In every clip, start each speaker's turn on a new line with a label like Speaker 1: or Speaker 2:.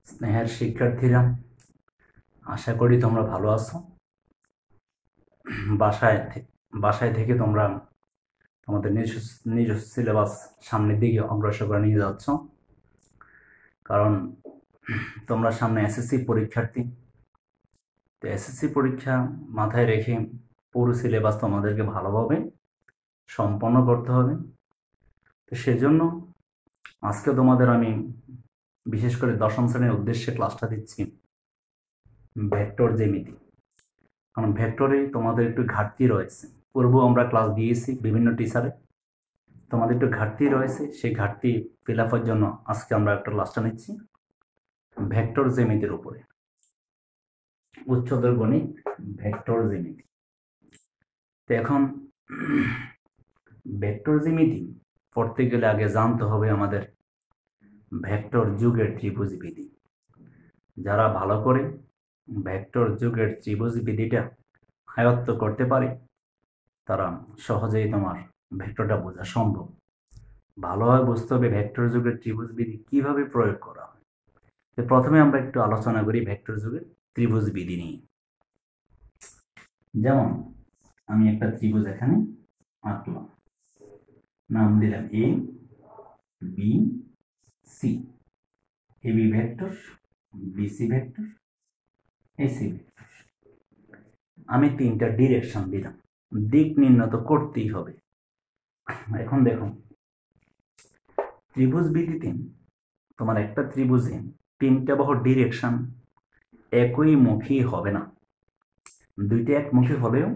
Speaker 1: স্নেহের শিক্ষার্থীরা, আশা করি তোমরা ভালো আছো। বাসায় বাসায় থেকে তোমরা তোমাদের নিজ নিজ সিলেবাস সামনের দিকে অগ্রসর করে নিয়ে যাচ্ছ, কারণ তোমরা সামনে এসএসসি পরীক্ষার্থী। তো এসএসসি পরীক্ষা মাথায় রেখে পুরো সিলেবাস তোমাদেরকে ভালোভাবে সম্পন্ন করতে হবে। তো সেজন্য আজকে তোমাদের আমি বিশেষ করে দশম শ্রেণীর উদ্দেশ্যে ক্লাসটা দিচ্ছি ভেক্টর জ্যামিতি। কারণ ভেক্টরে তোমাদের একটু ঘাটতি রয়েছে। পূর্বেও আমরা ক্লাস দিয়েছি বিভিন্ন টিচারে, তোমাদের একটু ঘাটতি রয়েছে। সেই ঘাটতি ফিল আপের জন্য আজকে আমরা একটা ক্লাসটা নিচ্ছি ভেক্টর জ্যামিতির উপরে, উচ্চতর গণিত ভেক্টর জ্যামিতি। তো এখন ভেক্টর জ্যামিতি পড়তে গেলে আগে জানতে হবে আমাদের ভেক্টর যুগের ত্রিভুজ বিধি। যারা ভালো করে ভেক্টর যুগের ত্রিভুজ বিধিটা আয়ত্ত করতে পারে তারা সহজেই তোমার ভেক্টরটা বোঝা সম্ভব। ভালোভাবে বুঝতে হবে ভেক্টর যুগের ত্রিভুজ বিধি কিভাবে প্রয়োগ করা হয়। তো প্রথমে আমরা একটু আলোচনা করি ভেক্টর যুগের ত্রিভুজ বিধি নিয়ে। যেমন আমি একটা ত্রিভুজ এখানে আঁকলাম, নাম দিলাম A B C. A B vector, B C vector, AC vector. আমি তিনটা ডিরেকশন দিলাম, দিক নির্ণয় করতেই হবে। এখন দেখো ত্রিভুজ বিধিতে তোমার একটা ত্রিভুজে তিনটা বাহু ডিরেকশন একই মুখী হবে না। দুইটা একমুখী হলেও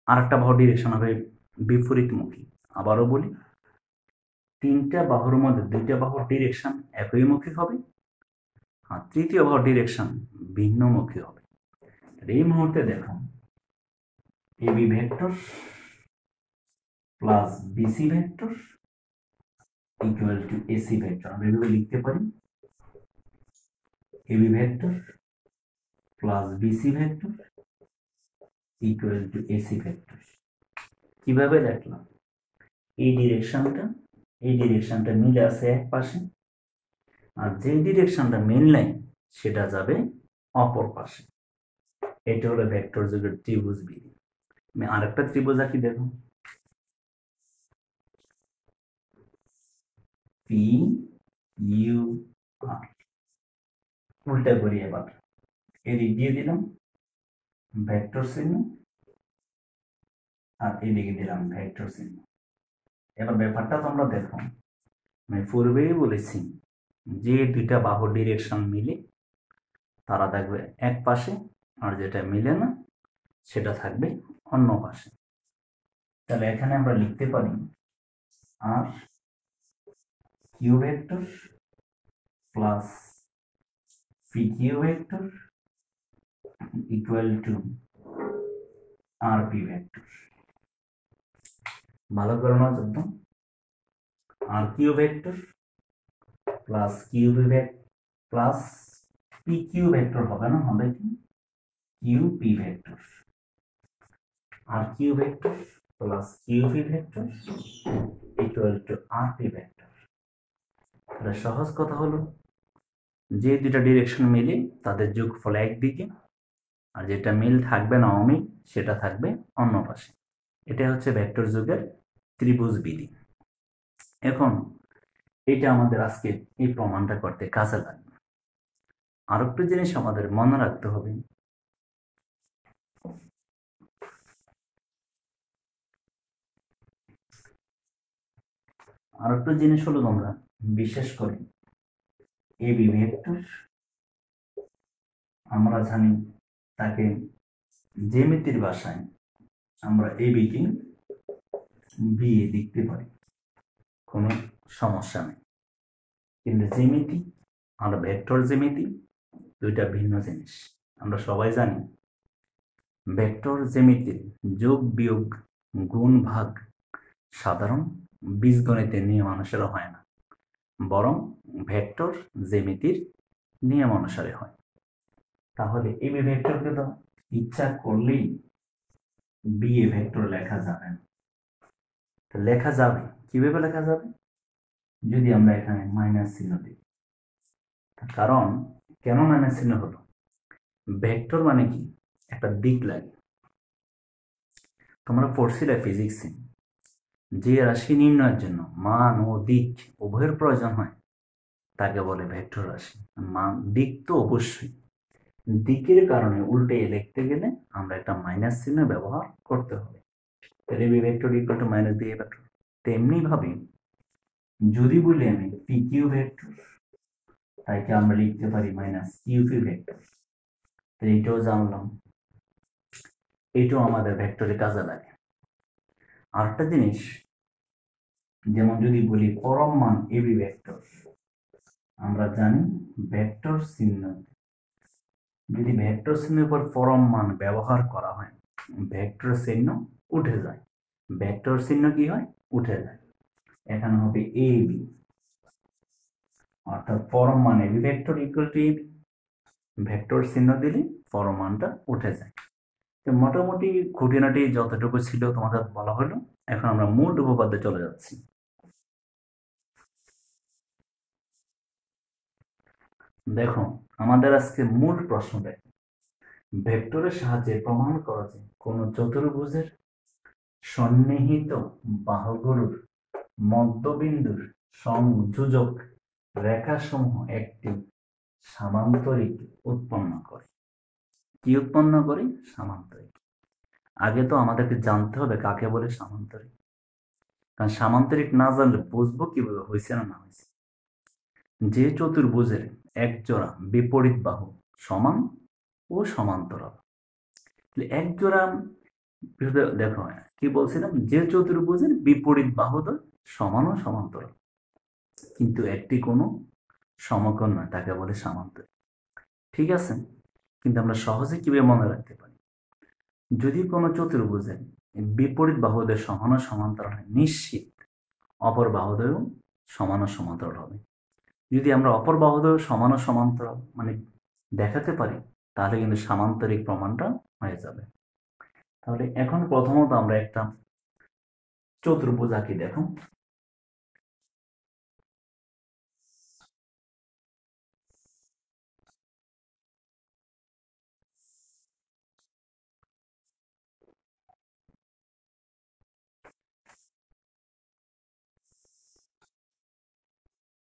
Speaker 1: আর একটা বাহু ডিরেকশন হবে বিপরীতমুখী। আবারও বলি, তিনটা বাহুর মধ্যে দুইটা বাহুর ডিরেকশন একই মুখী হবে, আর তৃতীয় বাহুর ডিরেকশন ভিন্নমুখী হবে। এই মুহূর্তে দেখো AB vector plus BC vector equal to AC vector. আমরা এভাবে লিখতে পারি, AB vector plus BC vector equal to AC vector. কিভাবে দেখলাম? এই ডিরেকশনটা মিলে আছে এক পাশে, আর যে ডিরেকশনটা মেন লাইন সেটা যাবে অপর পাশে। এটা হলো ভেক্টর যুগের ত্রিভুজ বিধি। আমি আরেকটা ত্রিভুজ আঁকি, দেখো পি ইউ আর। উল্টা করি এবার, এদিক দিয়ে দিলাম ভেক্টর চিহ্ন আর এদিকে দিলাম ভেক্টর চিহ্ন। এবার ব্যাপারটা তোমরা দেখো, আমি পূর্বেই বলেছি যে দুইটা বাহুর ডিরেকশন মিলে তারা থাকবে এক পাশে, আর যেটা মিলে না সেটা থাকবে অন্য পাশে। তাহলে এখানে আমরা লিখতে পারি R Q vector plus P Q vector equal to R P vector. ভালো করে জন্য R Q vector plus Q P vector plus P Q vector হবে না, হবে কি Q P vector. R Q vector plus Q P vector equal to R P vector. তাহলে সহজ কথা হলো, যে দুটা ডিরেকশন মিলে তাদের যোগফল একদিকে, আর যেটা মিল থাকবে না অমিল সেটা থাকবে অন্য পাশে। এটা হচ্ছে ভেক্টর যুগের ত্রিভুজ বিধি। এখন এটা আমাদের আজকে এই প্রমাণটা করতে কাজে লাগবে। আর একটা জিনিস আমাদের মনে রাখতে হবে, আর একটা জিনিস হলো তোমরা বিশেষ করে এবি ভেক্টর আমরা জানি তাকে জ্যামিতির ভাষায় আমরা এবিকে বি এ লিখতে পারি, কোনো সমস্যা নেই। কিন্তু জ্যামিতি আর ভেক্টর জ্যামিতি দুইটা ভিন্ন জিনিস। আমরা সবাই জানি ভেক্টর জ্যামিতির যোগ বিয়োগ গুণ ভাগ সাধারণ বীজগণিতের নিয়ম অনুসারে হয় না, বরং ভেক্টর জ্যামিতির নিয়ম অনুসারে হয়। তাহলে এবি ভেক্টরকে তো ইচ্ছা করলেই বি এ ভেক্টর লেখা যাবে না। লেখা যাবে, কিভাবে লেখা যাবে? যদি আমরা এখানে মাইনাস চিহ্ন দিই, কারণ কেন মাইনাস চিহ্ন হলো, ভেক্টর মানে কি একটা দিক লাগে। তোমরা পড়ছিলে ফিজিক্সে যে রাশি নির্ণয়ের জন্য মান ও দিক উভয়ের প্রয়োজন হয় তাকে বলে ভেক্টর রাশি। মান দিক তো অবশ্যই, দিকের কারণে উল্টে লিখতে গেলে আমরা একটা মাইনাস চিহ্ন ব্যবহার করতে হবে। তাহলে B vector equal to minus B vector. তেমনি ভাবে যদি বলি আমি পি কিউ ভেক্টর, তাইকে আমরা লিখতে পারি মাইনাস কিউ পি ভেক্টর। এইটাও জানলাম, এটাও আমাদের ভেক্টরে কাজে লাগে। আরেকটা জিনিস, যেমন যদি বলি পরম মান এবি ভেক্টর, আমরা জানি ভেক্টর চিহ্ন, যদি ভেক্টর চিহ্নের উপর পরম মান ব্যবহার করা হয় ভেক্টর চিহ্ন উঠে যায়। ভেক্টর চিহ্ন কি হয়, উঠে যায়। এখানে হবে এ বি, অর্থাৎ পরম মান AB vector equal to AB. Vector চিহ্ন দিলে পরম মানটা উঠে যায়। তো মোটামুটি খুঁটিনাটি যতটুকু ছিল তোমাদের বলা হলো। এখন আমরা মূল উপপাদ্যে চলে যাচ্ছি। দেখো আমাদের আজকে মূল প্রশ্ন দেখো, ভেক্টরের সাহায্যে প্রমাণ করা যায় কোন চতুর্ভুজের সন্নিহিত বাহুগুলোর মধ্যবিন্দুর সংযোজক রেখাসমূহ একটি সামান্তরিক উৎপন্ন করে। কি উৎপন্ন করে? সামান্তরিক। আগে তো আমাদেরকে জানতে হবে কাকে বলে সামান্তরিক, কারণ সামান্তরিক না জানলে বুঝবো কিভাবে হয়েছে না হয়েছে। যে চতুর্ভুজের এক জোড়া বিপরীত বাহু সমান ও সমান্তরাল, এক জোড়া, দেখো কি বলছিলাম, যে চতুর্ভুজের বিপরীত বাহুদ্বয় সমান ও সমান্তরাল কিন্তু একটি কোনো সমকোণ নয়, তাকে বলে সামান্তরিক। ঠিক আছে, কিন্তু আমরা সহজে কিভাবে মনে রাখতে পারি, যদি কোনো চতুর্ভুজের বিপরীত বাহুদ্বয় সমান ও সমান্তরাল হয় নিশ্চিত অপর বাহুদ্বয় সমান ও সমান্তরাল হবে। যদি আমরা অপর বাহুদ্বয় সমান ও সমান্তরাল মানে দেখাতে পারি তাহলে কিন্তু সামান্তরিক প্রমাণটা হয়ে যাবে। তাহলে এখন প্রথমত আমরা একটা চতুর্ভুজ আঁকি। দেখো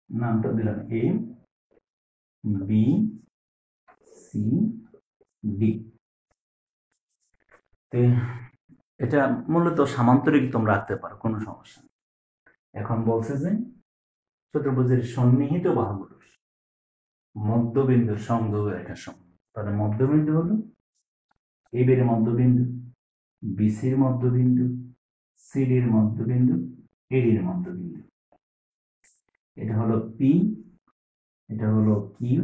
Speaker 1: নামটা দিলাম এ বি সি ডি। এটা মূলত সামান্তরিক তোমরা রাখতে পারো, কোনো সমস্যা নেই। এখন বলছে যে চতুর্ভুজের সন্নিহিত বাহুগুলোর মধ্যবিন্দুর সংযোগ রেখা সমান। তাহলে মধ্যবিন্দু হলো এ বের মধ্যবিন্দু, বিসির মধ্যবিন্দু, সিডির মধ্যবিন্দু, এডির মধ্যবিন্দু। এটা হলো পি, এটা হলো কিউ,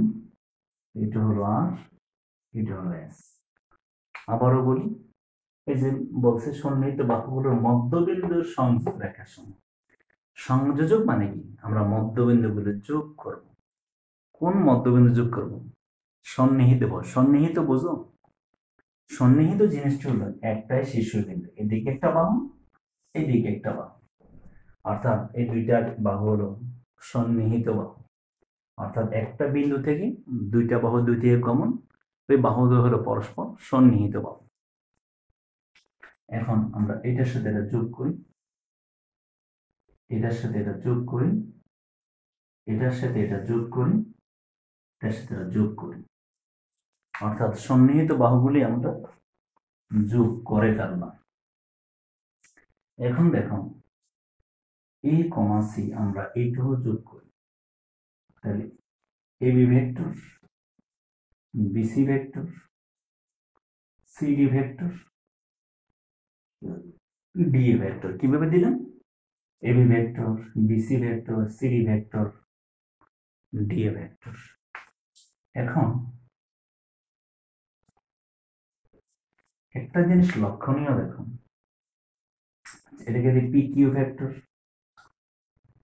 Speaker 1: এটা হলো আর, এটা হলো এস। আবারও বলি, এই যে বলছে সন্নিহিত বাহুগুলোর মধ্যবিন্দুর সংযোগ রেখা সমান। সংযোজক মানে কি, আমরা মধ্যবিন্দুগুলো যোগ করব। কোন মধ্যবিন্দু যোগ করব? সন্নিহিত বাহু। সন্নিহিত বোঝো? সন্নিহিত জিনিসটা হলো একটাই শীর্ষবিন্দু, এদিকে একটা বাহু, এদিকে একটা বাহু, অর্থাৎ এই দুইটা বাহু হলো সন্নিহিত বাহু। অর্থাৎ একটা বিন্দু থেকে দুইটা বাহু দুই থেকে কমন, ওই বাহুদ্বয় হলো পরস্পর সন্নিহিত বাহু। এখন আমরা এটার সাথে এটা যোগ করি, এটার সাথে এটা যোগ করি, এটার সাথে এটা যোগ করি, এটার সাথে এটা যোগ করি, অর্থাৎ সন্নিহিত বাহুগুলি আমরা যোগ করে ফেললাম। এখন দেখো এ কমা সি আমরা এইটুকু যোগ করি, তাহলে AB vector, BC vector, CD vector, DA vector. কিভাবে দিলাম? AB vector, BC vector, CD vector, DA vector. এখন একটা জিনিস লক্ষণীয়, দেখুন এটাকে P Q vector,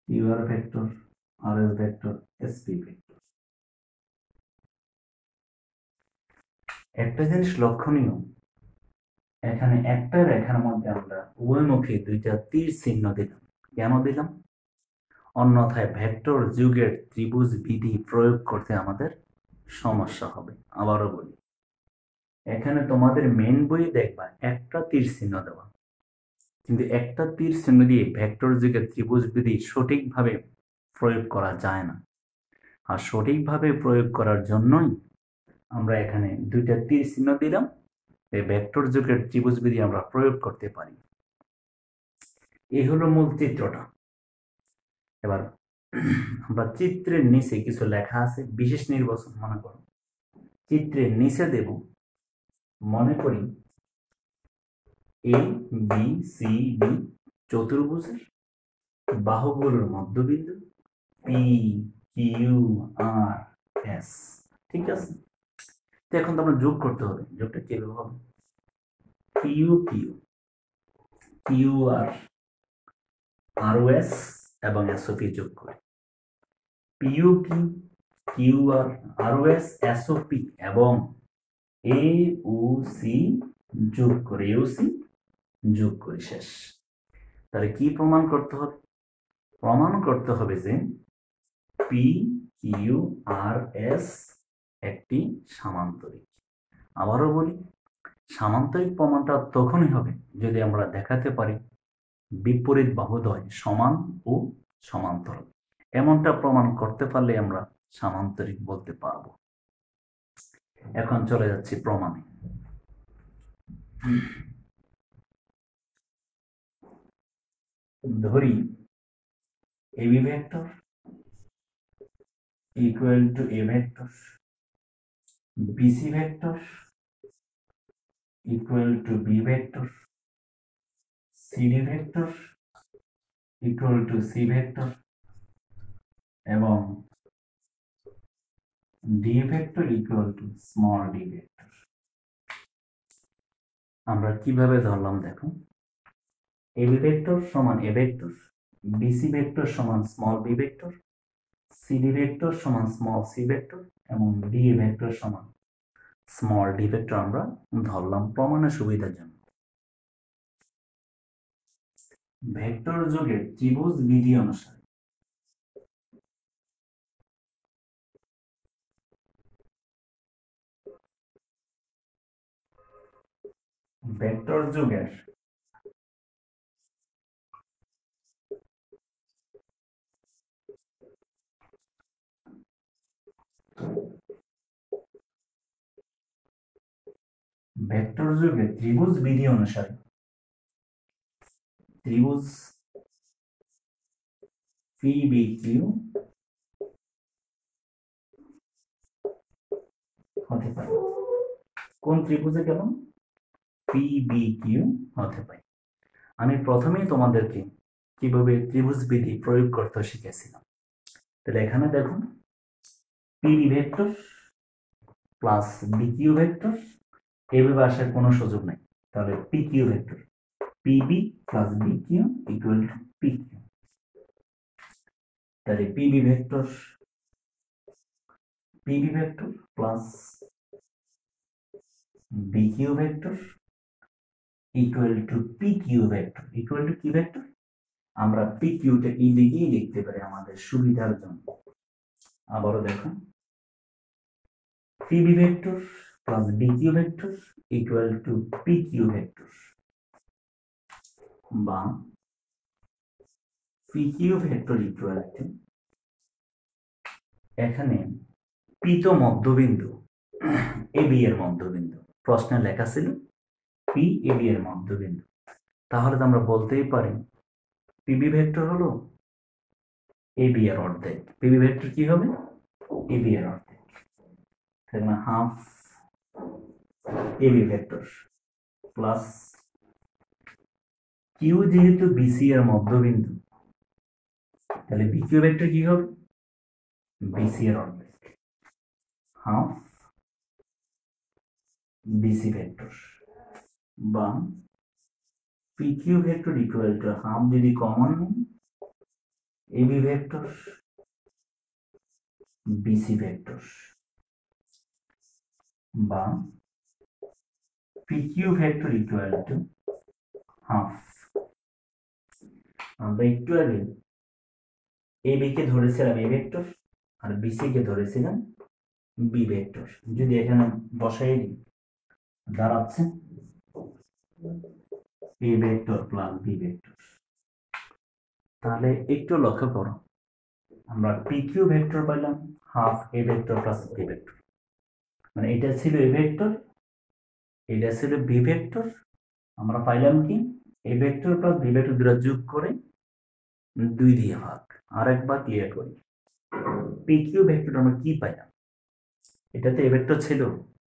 Speaker 1: Q R vector, R S vector, SP vector. একটা জিনিস লক্ষণীয়, এখানে একটা রেখার মধ্যে আমরা উভয়মুখী দুইটা তীর চিহ্ন দিলাম। কেন দিলাম? অন্যথায় ভেক্টর যুগের ত্রিভুজ বিধি প্রয়োগ করতে আমাদের সমস্যা হবে। আবারও বলি, এখানে তোমাদের মেন বই দেখবা একটা তীর চিহ্ন দেওয়া, কিন্তু একটা তীর চিহ্ন দিয়ে ভেক্টর যুগের ত্রিভুজ বিধি সঠিকভাবে প্রয়োগ করা যায় না। আর সঠিকভাবে প্রয়োগ করার জন্যই আমরা এখানে দুইটা তীর চিহ্ন দিলাম, এই ভেক্টর যুগের ত্রিভুজ বিধি আমরা প্রয়োগ করতে পারি। এই হলো মূল চিত্রটা। এবার আমরা চিত্রের নিচে কিছু লেখা আছে, বিশেষ নির্বাচন মনে করো। চিত্রের নিচে দেব, মনে করি এ বি সি ডি চতুর্ভুজের বাহুগুলোর মধ্যবিন্দু পি কিউ আর এস। ঠিক আছে, তো এখন তো আমরা যোগ করতে হবে। যোগটা কিভাবে হবে? কিউ কিউ কিউ আর আর ও এস এবং এস ও পি যোগ করে পিউ কিউ কিউ আর ও এস এস ও পি এবং এ ও সি যোগ করে এ ও সি যোগ করে শেষ। তাহলে কি প্রমাণ করতে হবে? প্রমাণ করতে হবে যে পি কিউ আর এস একটি সামান্তরিক। আবারও বলি, সামান্তরিক প্রমাণটা তখনই হবে যদি আমরা দেখাতে পারি বিপরীত বাহুদ্বয় সমান ও সমান্তরাল। এমনটা প্রমাণ করতে পারলে আমরা সামান্তরিক বলতে পারব। এখন চলে যাচ্ছি প্রমাণে। ধরি AB vector equal to A vector, BC vector equal to B vector, CD vector equal to C vector এবং D vector equal to small d vector. আমরা কিভাবে ধরলাম দেখো, এবি ভেক্টর সমান এ ভেক্টর, বিসি ভেক্টর সমান small b vector, CD vector সমান small c vector এবং D vector সমান স্মল ডি ভেক্টর আমরা ধরলাম প্রমাণের সুবিধার জন্য। ভেক্টর যোগের ত্রিভুজ বিধি অনুসারে ভেক্টর যোগের ভেক্টর যোগের ত্রিভুজ বিধি অনুসারে ত্রিভুজ পি বি কিউ হতে পারে। কোন ত্রিভুজে কেমন? পি বি কিউ হতে পারে। আমি প্রথমেই তোমাদেরকে কিভাবে ত্রিভুজ বিধি প্রয়োগ করতে শিখেছিলাম। তাহলে এখানে দেখুন, P vector plus B Q vector, এভাবে আসার কোনো সুযোগ নেই। তাহলে P Q vector PB plus B Q equal to P Q. তাহলে PB vector plus B Q vector equal to P Q vector equal to কি ভেক্টর? আমরা P কিউটা এই দিকেই লিখতে পারি আমাদের সুবিধার জন্য। আবারও দেখুন, PB vector plus B Q vector equal to P Q vector বা P Q vector equal two, এখানে পি তো মধ্যবিন্দু, এ বি এর মধ্যবিন্দু, প্রশ্নে লেখা ছিল পি এ বি এর মধ্যবিন্দু। তাহলে তো আমরা বলতেই পারি পিবি ভেক্টর হলো এ বি এর অর্ধেক। পিবি ভেক্টর কি হবে? এ বি এর অর্ধেক। তাহলে হাফ এ বি ভেক্টর প্লাস কিউ যেহেতু বিসি এর মধ্যবিন্দু, তাহলে বি কিউ ভেক্টর কি হবে? বিসি এর অর্ধেক, হাফ বিসি ভেক্টর বা P Q vector equal to half, যদি কমন নিই এবি ভেক্টর বিসি ভেক্টর বা P Q vector equal to half. আমরা একটু আগে এ বি কে ধরেছিলাম এ ভেক্টর আর বিসি কে ধরেছিলাম বি ভেক্টর। যদি এখানে বসাই দিই দাঁড়াচ্ছে A vector plus B vector. তাহলে একটু লক্ষ্য করো, আমরা পি কিউ ভেক্টর পাইলাম half A vector plus B vector, মানে এটা ছিল এ ভেক্টর, এটা ছিল বি ভেক্টর, আমরা পাইলাম কি A vector plus B vector দুটো যোগ করে 2 দিয়ে ভাগ। আরেকবার ক্লিয়ার করি, পি কিউ ভেক্টর আমরা কি পাইলাম, এটাতে এ ভেক্টর ছিল,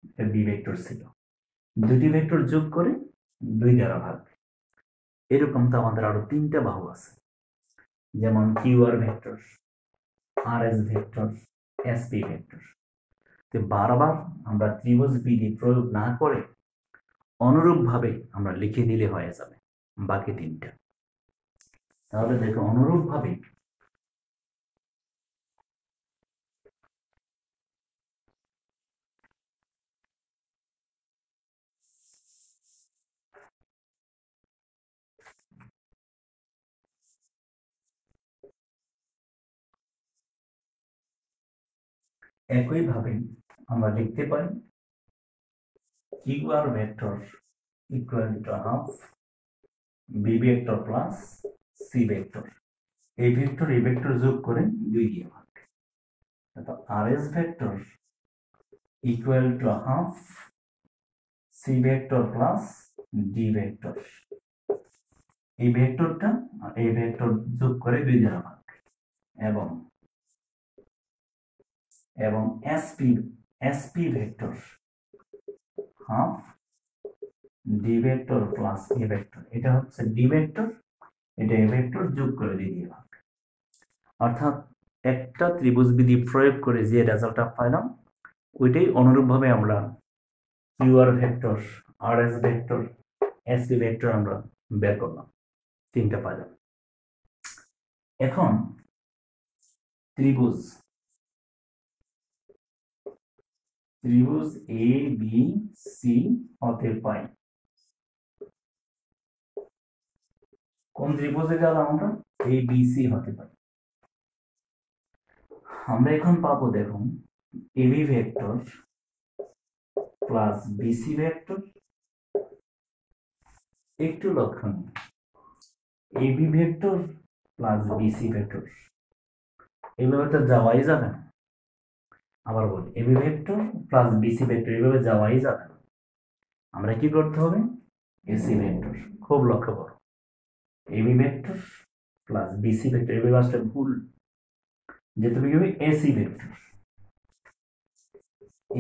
Speaker 1: এটা বি ভেক্টর ছিল, দুটি ভেক্টর যোগ করে 2 দ্বারা ভাগ। এরকম তো আমাদের আরো 3টা বাহু আছে, যেমন Q R vector, R S vector, S P vector. তো বারবার আমরা ত্রিভুজ বিধি প্রয়োগ না করে অনুরূপভাবে আমরা লিখে দিলে হয়ে যাবে বাকি 3টা। তাহলে দেখো অনুরূপভাবে একইভাবে আমরা লিখতে পারি Q R vector equal to half B vector plus C vector, এই ভেক্টর যোগ করে 2 দিয়ে ভাগ। R S vector equal to half C vector plus D vector, এই ভেক্টরটা এই ভেক্টর যোগ করে 2 দ্বারা ভাগ। এবং এবং SP vector half D vector plus এ ভেক্টর, এটা হচ্ছে ডি ভেক্টর, এটা এ ভেক্টর যোগ করে দিয়ে ভাগ। অর্থাৎ একটা ত্রিভুজ বিধি প্রয়োগ করে যে রেজাল্টটা পাইলাম ওইটাই অনুরূপভাবে আমরা Q R vector, R S vector, S P vector আমরা বের করলাম, 3টা পাইলাম। এখন ত্রিভুজ এ বি সি হতে পাই, কোন ত্রিভুজে গেলাম আমরা এ বি সি হতে পাই। আমরা এখন পাবো দেখুন AB vector plus BC vector. একটু লক্ষণ, AB vector plus BC vector এইভাবে তো যাওয়াই যাবে না। আবার বলি AB vector plus BC vector এইভাবে যাওয়াই যাবে না, আমরা কি করতে হবে এসি ভেক্টর। খুব লক্ষ্য করো, AB vector plus BC vector এইভাবে আসলে ভুল, যে তুমি কি হবে এসি ভেক্টর,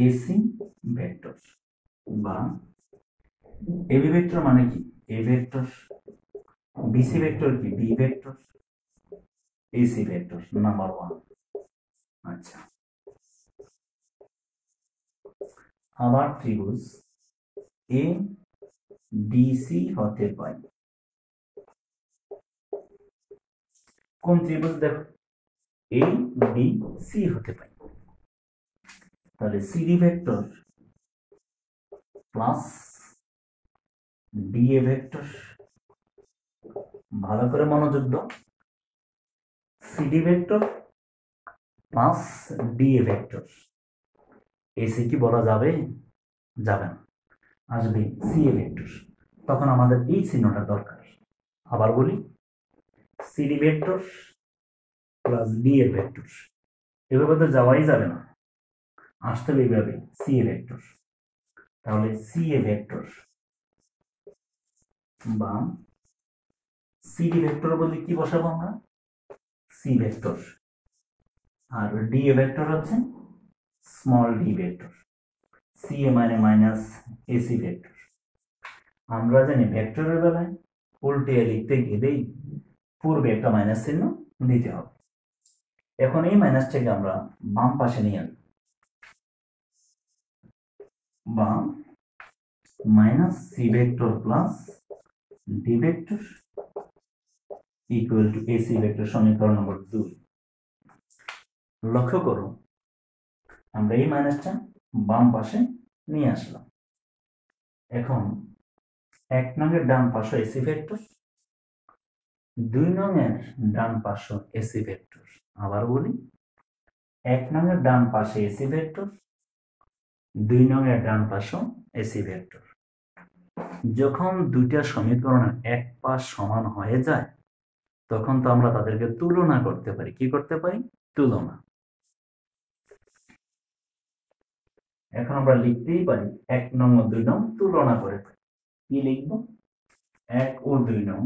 Speaker 1: এসি ভেক্টর বা এবি ভেক্টর মানে কি এ ভেক্টর, বিসি ভেক্টর কি B vector, AC vector number 1। আচ্ছা, আবার ত্রিভুজ এ ডিসি হতে পাই, কোন ত্রিভুজ দেখো এ বি সি হতে পাই। তাহলে CD vector plus DA vector, ভালো করে মনোযোগ দাও, CD vector plus DA vector, AC কি বলা যাবে, যাবে না, আসবে সিএ ভেক্টর। তখন আমাদের এই চিহ্নটা দরকার। আবার বলি CD vector plus DA vector, এভাবে তো যাওয়াই যাবে না, আসতে হবে এইভাবে সিএ ভেক্টর। তাহলে সিএ ভেক্টর বা সিডি ভেক্টর বলতে কি বসাবো আমরা সি ভেক্টর, আর ডিএ ভেক্টর হচ্ছে স্মল ডি ভেক্টর, সিএ মানে মাইনাস এসি ভেক্টর। আমরা জানি ভেক্টরের বেলায় উল্টে লিখতে গেলেই পূর্বে একটা মাইনাস চিহ্ন দিতে হবে। এখন এই মাইনাসটাকে আমরা বাম পাশে নিয়ে আসবো, বা minus C vector plus D vector equal to AC vector, সমীকরণ নম্বর 2। লক্ষ্য করো আমরা এই মাইনাসটা বাম পাশে নিয়ে আসলাম। এখন 1 নংয়ের ডান পাশে এসি ভেক্টর, 2 নংয়ের ডান পাশে এসি ভেক্টর। আবার বলি, 1 নংয়ের ডান পাশে এসি ভেক্টর, 2 নংয়ের ডান পাশে এসি ভেক্টর। যখন দুইটা সমীকরণের এক পাশ সমান হয়ে যায় তখন তো আমরা তাদেরকে তুলনা করতে পারি। কি করতে পারি? তুলনা। এখন আমরা লিখতেই পারি 1 নং ও 2 নং তুলনা করে পারি। কি লিখব? 1 ও 2 নং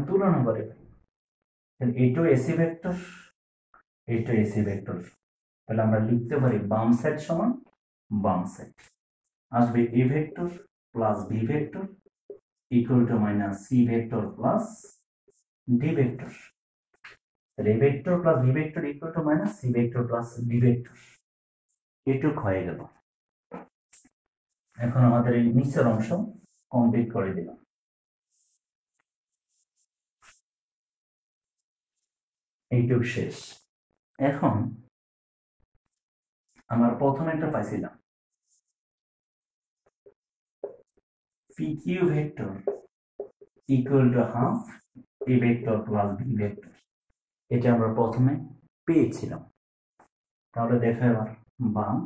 Speaker 1: তুলনা করে পাই। এইটা এসি ভেক্টর, এইটা এসি ভেক্টর। তাহলে আমরা লিখতে পারি বাম সাইড সমান বাম সাইড। আসবে A vector plus B vector equal to minus C vector plus D vector. তাহলে A vector plus B vector equal to minus C vector plus D vector. এটুক হয়ে গেল। এখন আমাদের এই নিচের অংশ কমপ্লিট করে দিলাম। এইটুক শেষ। এখন আমার প্রথমে একটা পাইছিলাম PQ vector equal to half A vector plus B vector. এটা আমরা প্রথমে পেয়েছিলাম। তাহলে দেখো এবার বাম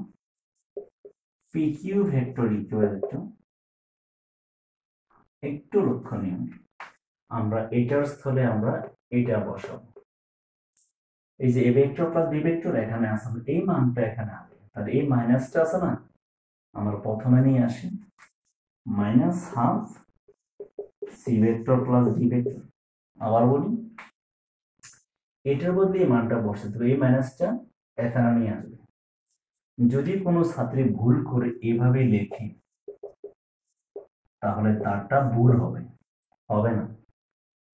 Speaker 1: PQ ভেক্টর ইকুয়াল টু, একটু লক্ষণীয়, আমরা এটার স্থলে আমরা এটা বসাবো। এই যে A vector plus B vector এখানে আছে, এই মানটা এখানে আসবে। তাহলে এই মাইনাসটা আছে না, আমরা প্রথমে নিয়ে আসি minus half C vector plus D vector. আবার বলি, এটার বদলে এই মানটা বসে দেবে, এই মাইনাসটা এখানে নিয়ে আসবে। যদি কোনো ছাত্রী ভুল করে এভাবে লেখে তাহলে তারটা ভুল হবে, হবে না।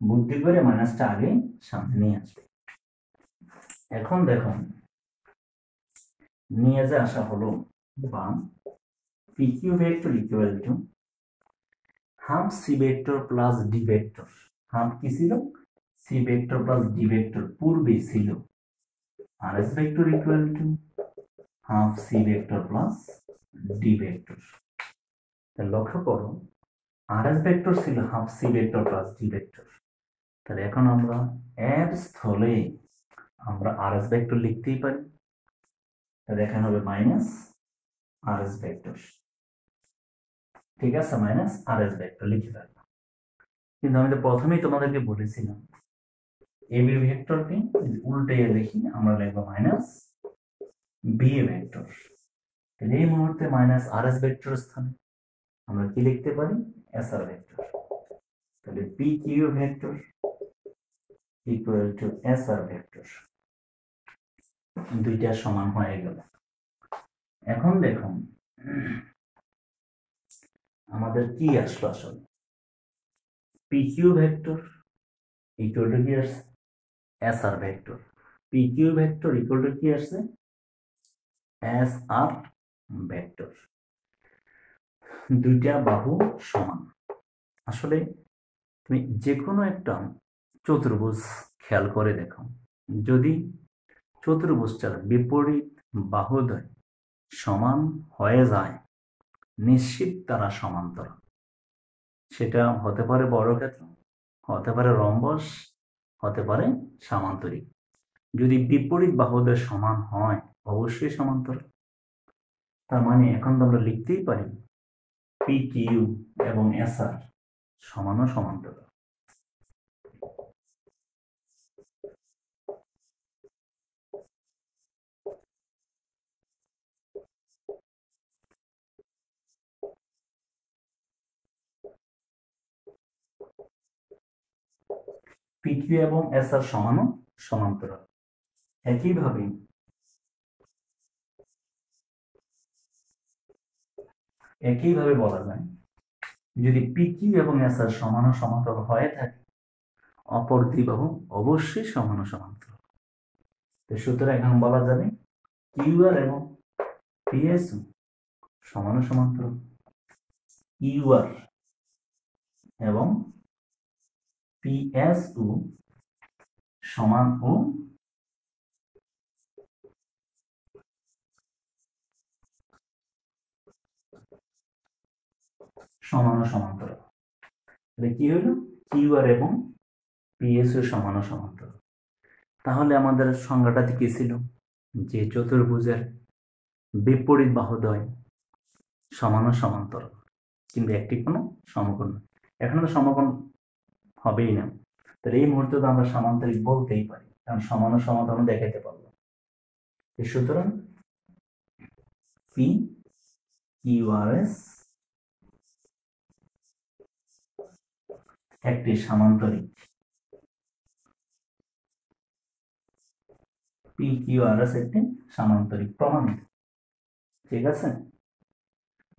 Speaker 1: বুদ্ধি করে মাইনাসটা আগে সামনে নিয়ে আসবে। এখন দেখুন নিয়ে যে আসা হলো বাম PQ vector equal to half C vector plus D vector. Half কি ছিল? C vector plus D vector. পূর্বে ছিল RS vector equal to half C vector plus D vector. লক্ষ্য করো RS ভেক্টর ছিল half C vector plus D vector. তাহলে এখন আমরা এর স্থলে আমরা RS ভেক্টর লিখতেই পারি। তাহলে এখানে হবে মাইনাস RS ভেক্টর। ঠিক আছে, মাইনাস RS ভেক্টর লিখে রাখলাম। কিন্তু আমি তো প্রথমেই তোমাদেরকে বলেছিলাম এবি ভেক্টরকে উল্টে লিখি, আমরা লিখবো মাইনাস বি ভেক্টর। তাহলে এই মুহূর্তে মাইনাস RS ভেক্টর স্থানে আমরা কি লিখতে পারি? SR vector. তাহলে PQ vector equal two SR vector. দুইটা সমান হয়ে গেল। এখন দেখুন আমাদের কি আসলো আসলে, PQ ভেক্টর ইকুয়াল টু কি আসছে? SR vector. PQ vector equal to কি আসছে? SR vector. দুইটা বাহু সমান। আসলে তুমি যে কোনো একটা চতুর্ভুজ খেয়াল করে দেখো, যদি চতুর্ভুজটার বিপরীত বাহুদ্বয় সমান হয়ে যায় নিশ্চিত তারা সমান্তরাল। সেটা হতে পারে বর্গক্ষেত্র, হতে পারে রম্বস, হতে পারে সামান্তরিক। যদি বিপরীত বাহুদ্বয় সমান হয় অবশ্যই সমান্তরাল। তার মানে এখন তো আমরা লিখতেই পারি PQ এবং SR সমান ও সমান্তরাল। PQ এবং SR সমান ও সমান্তরাল। একইভাবে বলা যায় যদি PQ এবং SR সমান ও সমান্তরাল হয়ে থাকে অপর দুই বাহু অবশ্যই সমান ও সমান্তরাল। সুতরাং এখন বলা যাবে QR এবং PSU সমান ও সমান্তরাল। QR এবং PSU সমান ও সমান্তরাল। তাহলে কি হলো, কিউ আর এবং পিএস ও সমান ও সমান্তরাল। তাহলে আমাদের সংজ্ঞাটাতে কি ছিল, যে চতুর্ভুজের বিপরীত বাহুদ্বয় সমান ও সমান্তরাল, কিন্তু একটি কোনো সমকোণ নয়। এখন তো সমকোণ হবেই না, তাহলে এই মুহূর্তে তো আমরা সামান্তরিক বলতেই পারি, কারণ সমান ও সমান্তরাল দেখাইতে পারবো। সুতরাং পি কিউ আর এস একটি সামান্তরিক, পি কিউ আর এস একটি সামান্তরিক প্রমাণিত। ঠিক আছে,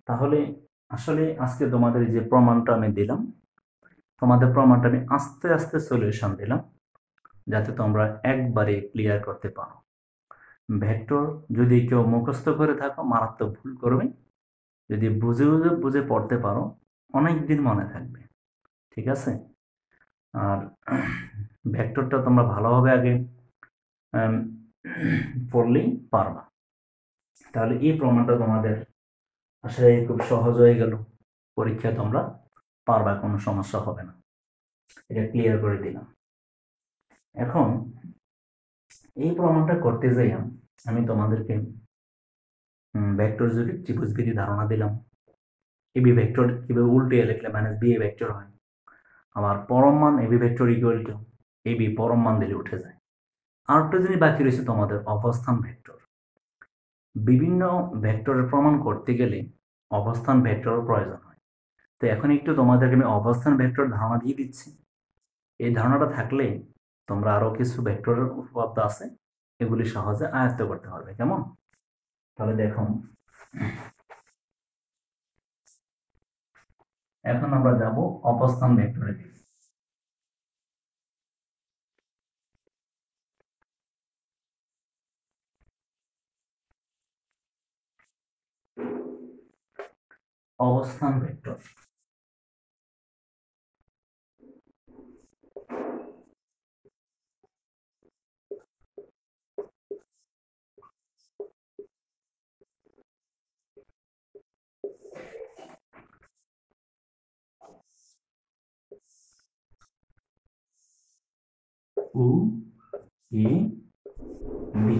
Speaker 1: তাহলে আসলে আজকে তোমাদের যে প্রমাণটা আমি দিলাম, তোমাদের প্রমাণটা আমি আস্তে আস্তে সলিউশন দিলাম, যাতে তোমরা একবারে ক্লিয়ার করতে পারো। ভেক্টর যদি কেউ মুখস্থ করে থাকো মারাত্মক ভুল করবে, যদি বুঝে বুঝে বুঝে পড়তে পারো অনেক দিন মনে থাকবে। ঠিক আছে, আর ভেক্টরটা তোমরা ভালোভাবে আগে পড়লেই পারবা। তাহলে এই প্রমাণটা তোমাদের আসলে খুব সহজ হয়ে গেল, পরীক্ষায় তোমরা পারবা, কোনো সমস্যা হবে না। এটা ক্লিয়ার করে দিলাম। এখন এই প্রমাণটা করতে যাই আমি তোমাদেরকে ভেক্টর জুড়ে ত্রিভুজবিধি ধারণা দিলাম। এবি ভেক্টর কিভাবে উল্টে লিখলে মাইনাস বি এ ভেক্টর হয়, আবার পরম মান AB vector equal to AB পরম মান দিলে উঠে যায়। আর একটা জিনিস বাকি রয়েছে তোমাদের, অবস্থান ভেক্টর। বিভিন্ন ভেক্টরের প্রমাণ করতে গেলে অবস্থান ভেক্টরের প্রয়োজন হয়। তো এখন একটু তোমাদেরকে আমি অবস্থান ভেক্টর ধারণা দিয়ে দিচ্ছি। এই ধারণাটা থাকলে তোমরা আরো কিছু ভেক্টরের উপপাদ্য আছে, এগুলি সহজে আয়ত্ত করতে পারবে। কেমন? তাহলে দেখো, এখন আমরা যাব অবস্থান ভেক্টরের দিকে। অবস্থান ভেক্টর, উ এ বি।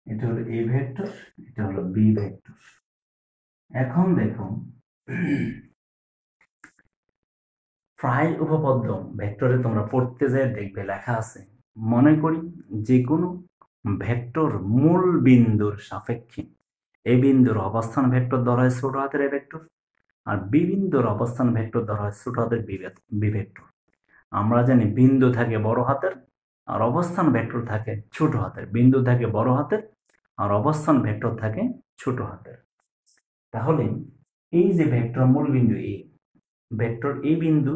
Speaker 1: এটা হলো এ ভেক্টর, এটা হলো বি ভেক্টর। এখন দেখো, প্রায় উপপাদ্য ভেক্টরে তোমরা পড়তে যায় দেখবে লেখা আছে, মনে করি যে কোনো ভেক্টর মূল বিন্দুর সাপেক্ষে এ বিন্দুর অবস্থান ভেক্টর ধরা হয় ছোট হাতের এ ভেক্টর, আর বি বিন্দুর অবস্থান ভেক্টর ধরা হয় ছোট হাতের বি ভেক্টর। আমরা জানি বিন্দু থাকে বড় হাতের আর অবস্থান ভেক্টর থাকে ছোট হাতের। বিন্দু থাকে বড় হাতের আর অবস্থান ভেক্টর থাকে ছোট হাতের। তাহলে এই যে ভেক্টর মূল বিন্দু এ, ভেক্টর এ বিন্দু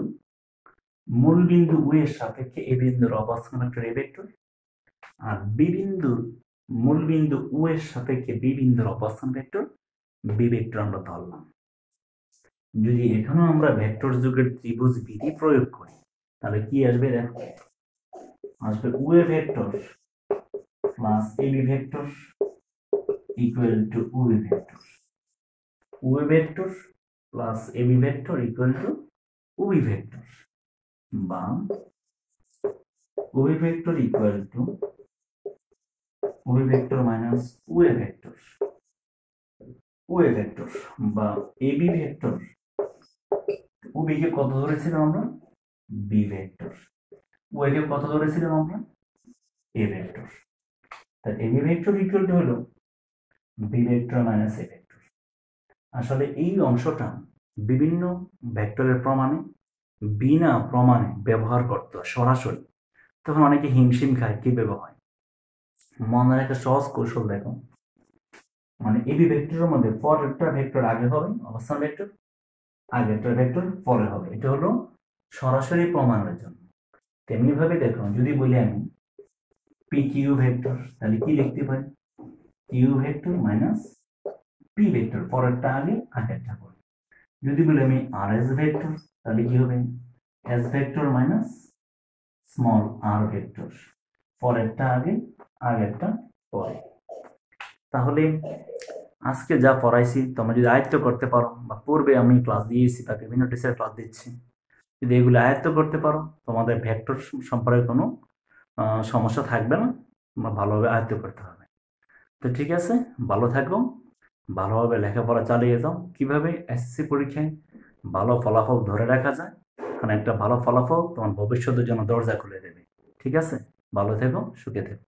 Speaker 1: মূল বিন্দু ও এর সাপেক্ষে এ বিন্দুর অবস্থান ভেক্টর এ ভেক্টর, আর বি বিন্দুর মূল বিন্দু ও এর সাপেক্ষে বি বিন্দুর অবস্থান ভেক্টর বি ভেক্টর আমরা ধরলাম। যদি এখানেও আমরা ভেক্টর যুগের ত্রিভুজ বিধি প্রয়োগ করি, তাহলে কি আসবে? দেখো, আসবে O A vector plus A B vector equal to O B vector. O A vector plus A B vector equal to O B vector, বা O B vector equal to O B vector minus O A vector. O A vector বা A B vector, O B কে কত ধরেছিলাম আমরা? B vector. O এ কে কত ধরেছিলাম আমরা? A vector. তাহলে A B vector equal to হলো B vector minus A vector. আসলে এই অংশটা বিভিন্ন ভেক্টরের প্রমাণে বিনা প্রমাণে ব্যবহার করতে সরাসরি, তখন অনেকে হিমশিম খায় কি ব্যবহার। মনে একটা সহজ কৌশল দেখো, মানে এবি ভেক্টরের মধ্যে পরেরটা ভেক্টর আগে হবে অবস্থান ভেক্টর, আগেরটা ভেক্টর পরে হবে। এটা হলো সরাসরি প্রমাণের জন্য। তেমনি ভাবে দেখো, যদি বলি আমি পি কিউ ভেক্টর, তাহলে কি লিখতে পারি? Q vector minus P vector, পরেরটা আগে আগেরটা পরে। যদি বলি আমি আর এস ভেক্টর, তাহলে কি হবে এস ভেক্টর মাইনাস স্মল আর ভেক্টর, পরেরটা আগে আগেরটা পরে। তাহলে আজকে যা পড়াইছি তোমরা যদি আয়ত্ত করতে পারো, বা পূর্বে আমি ক্লাস দিয়েছি বা বিভিন্ন টিচার ক্লাস দিচ্ছি, যদি এগুলো আয়ত্ত করতে পারো তোমাদের ভেক্টর সম্পর্কে কোনো সমস্যা থাকবে না, তোমরা ভালোভাবে আয়ত্ত করতে হবে। তো ঠিক আছে, ভালো থাকো, ভালোভাবে লেখাপড়া চালিয়ে যাও। কিভাবে এসএসসি পরীক্ষায় ভালো ফলাফল ধরে রাখা যায়, কারণ একটা ভালো ফলাফল তোমার ভবিষ্যতের জন্য দরজা খুলে দেবে। ঠিক আছে, ভালো থেকো, সুখে থেকো।